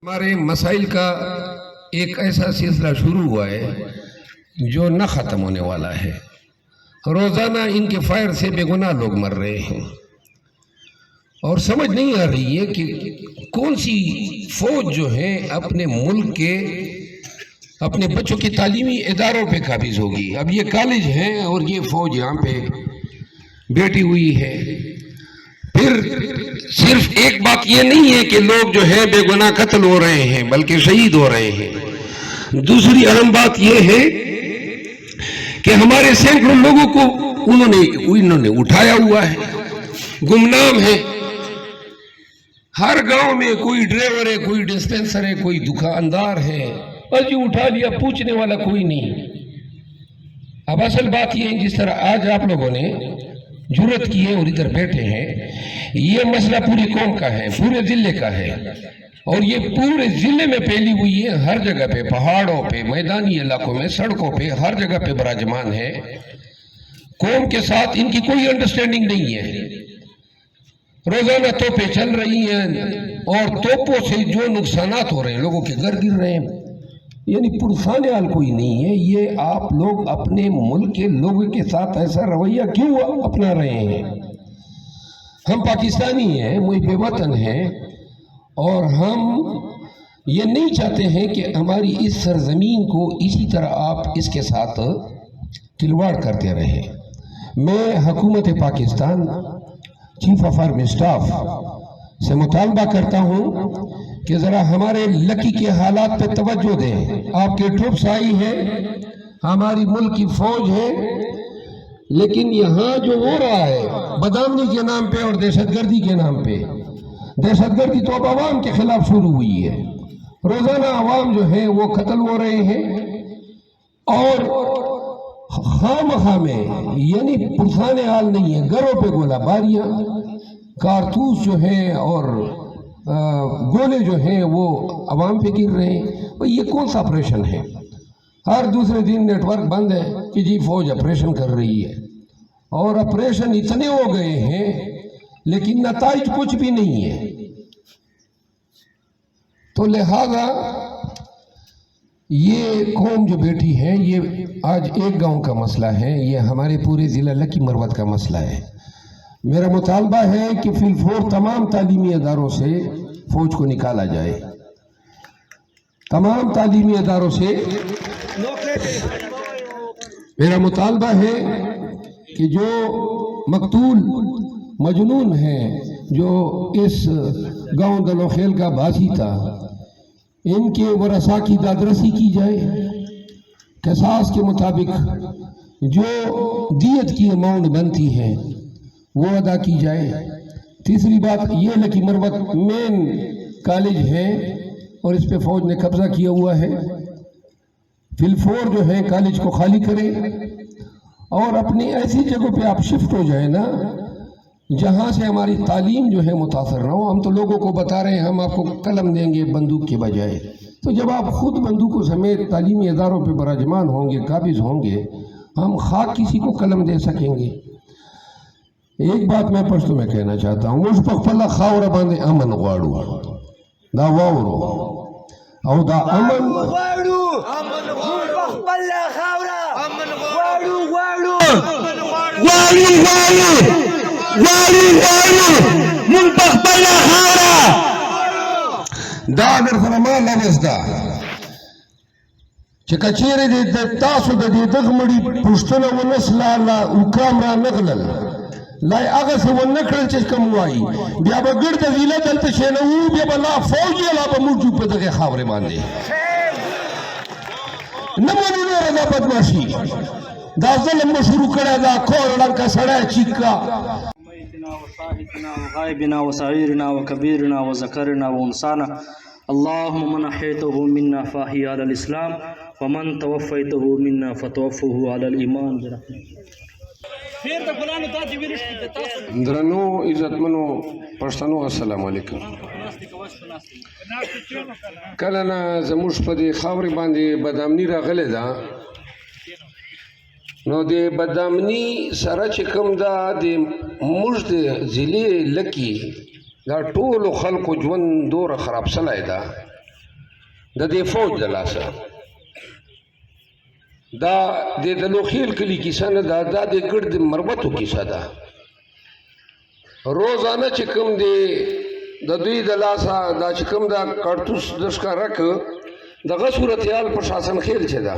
ہمارے مسائل کا ایک ایسا سلسلہ شروع ہوا ہے جو نہ ختم ہونے والا ہے۔ روزانہ ان کے فائر سے بے گناہ لوگ مر رہے ہیں اور سمجھ نہیں آ رہی ہے کہ کون سی فوج جو ہے اپنے ملک کے اپنے بچوں کی تعلیمی اداروں پہ قابض ہوگی۔ اب یہ کالج ہیں اور یہ فوج یہاں پہ بیٹھی ہوئی ہے۔ پھر صرف ایک بات یہ نہیں ہے کہ لوگ جو ہے بے گناہ قتل ہو رہے ہیں بلکہ شہید ہو رہے ہیں۔ دوسری اہم بات یہ ہے کہ ہمارے سینکڑوں لوگوں کو انہوں نے اٹھایا ہوا ہے، گمنام ہے۔ ہر گاؤں میں کوئی ڈرائیور ہے، کوئی ڈسپینسر ہے، کوئی دکاندار ہے، بس جی اٹھا لیا، پوچھنے والا کوئی نہیں۔ اب اصل بات یہ ہے جس طرح آج آپ لوگوں نے جرت کی ہے اور ادھر بیٹھے ہیں، یہ مسئلہ پوری قوم کا ہے، پورے ضلع کا ہے، اور یہ پورے ضلع میں پھیلی ہوئی ہے، ہر جگہ پہ، پہاڑوں پہ، میدانی علاقوں میں، سڑکوں پہ، ہر جگہ پہ براجمان ہے۔ قوم کے ساتھ ان کی کوئی انڈرسٹینڈنگ نہیں ہے۔ روزانہ توپیں چل رہی ہیں اور توپوں سے جو نقصانات ہو رہے ہیں، لوگوں کے گھر گر رہے ہیں، یعنی پرسانے حال کوئی نہیں ہے۔ یہ آپ لوگ اپنے ملک کے لوگوں کے ساتھ ایسا رویہ کیوں اپنا رہے ہیں؟ ہم پاکستانی ہیں، محب وطن ہیں، اور ہم یہ نہیں چاہتے ہیں کہ ہماری اس سرزمین کو اسی طرح آپ اس کے ساتھ کھلواڑ کرتے رہیں۔ میں حکومت Pakistan chief of army staff سے مطالبہ کرتا ہوں کہ ذرا ہمارے لکی کے حالات پہ توجہ دیں۔ آپ کے ٹروپس آئی ہیں، ہماری ملک کی فوج ہے، لیکن یہاں جو ہو رہا ہے بدامنی کے نام پہ اور دہشت گردی کے نام پہ، دہشت گردی تو اب عوام کے خلاف شروع ہوئی ہے۔ روزانہ عوام جو ہے وہ قتل ہو رہے ہیں اور خواہ میں، یعنی پرسانے حال نہیں ہے، گھروں پہ گولہ باریاں، کارتوس جو ہیں اور گولے جو ہیں وہ عوام پہ گر رہے ہیں۔ یہ کون سا آپریشن ہے؟ ہر دوسرے دن نیٹ ورک بند ہے کہ جی فوج آپریشن کر رہی ہے، اور آپریشن اتنے ہو گئے ہیں لیکن نتائج کچھ بھی نہیں ہے۔ تو لہذا یہ قوم جو بیٹھی ہے، یہ آج ایک گاؤں کا مسئلہ ہے، یہ ہمارے پورے ضلع لکی مروت کا مسئلہ ہے۔ میرا مطالبہ ہے کہ فی الفور تمام تعلیمی اداروں سے فوج کو نکالا جائے، تمام تعلیمی اداروں سے۔ میرا مطالبہ ہے کہ جو مقتول مجنون ہیں، جو اس گاؤں دلوخیل کا باسی تھا، ان کے ورثاء کی دادرسی کی جائے، قصاص کے مطابق جو دیت کی اماؤنٹ بنتی ہے وہ ادا کی جائے۔ تیسری بات، یہ لکی مروت مین کالج ہے اور اس پہ فوج نے قبضہ کیا ہوا ہے۔ فی الفور جو ہے کالج کو خالی کرے اور اپنی ایسی جگہوں پہ آپ شفٹ ہو جائیں نا جہاں سے ہماری تعلیم جو ہے متاثر نہ ہو۔ ہم تو لوگوں کو بتا رہے ہیں ہم آپ کو قلم دیں گے بندوق کے بجائے، تو جب آپ خود بندوقوں سمیت تعلیمی اداروں پہ براجمان ہوں گے، قابض ہوں گے، ہم خاک کسی کو قلم دے سکیں گے؟ ایک بات میں پشتو میں کہنا چاہتا ہوں، موږ په خپله خاوره باندې امن غواړو، دا واورو او دا امن غواړو، موږ په خپله خاوره غواړو غواړو موږ په خپله خاوره دا در سره ما لفظ ده چې که چیرې د تاسو د دې دغه مړي پوښتنه ونه سله حکام را نغلل لا هغه څه ونه کړل چې کوم وایي، بیا به ګرد ضلع دلته کښېنوو، بیا به لا فوج یې لا به موږ په دغې خاورې باندې نه منو نوره دا بدماشي، دا ظلم مو شروع کړی، دا کور ړنګه سړی چیکا وصاحبنا وغائبنا وصغيرنا وكبيرنا وذكرنا وانثانا اللهم من احييته منا فاحي على الاسلام ومن توفيته منا فتوفه على الايمان برحمتك۔ درنو عزتمنو پښتنو، السلام علیکم۔ کله نه زموږ په دې خاورې باندې بدامني راغلې ده، نو د بدامني سره چې کوم ده د موږ د ضلع لکي دا ټولو خلکو ژوند دوره خراب سلی ده د دې فوج د لاسه دا د دلوخیل کلی کیسه نه ده، دا د ګرد مربتو کیسه ده. روزانه چې کوم دی د دوی د لاسه دا چې کوم دا کارتوس د ښکاره که دغه صورتحال په شاسن خیل چې ده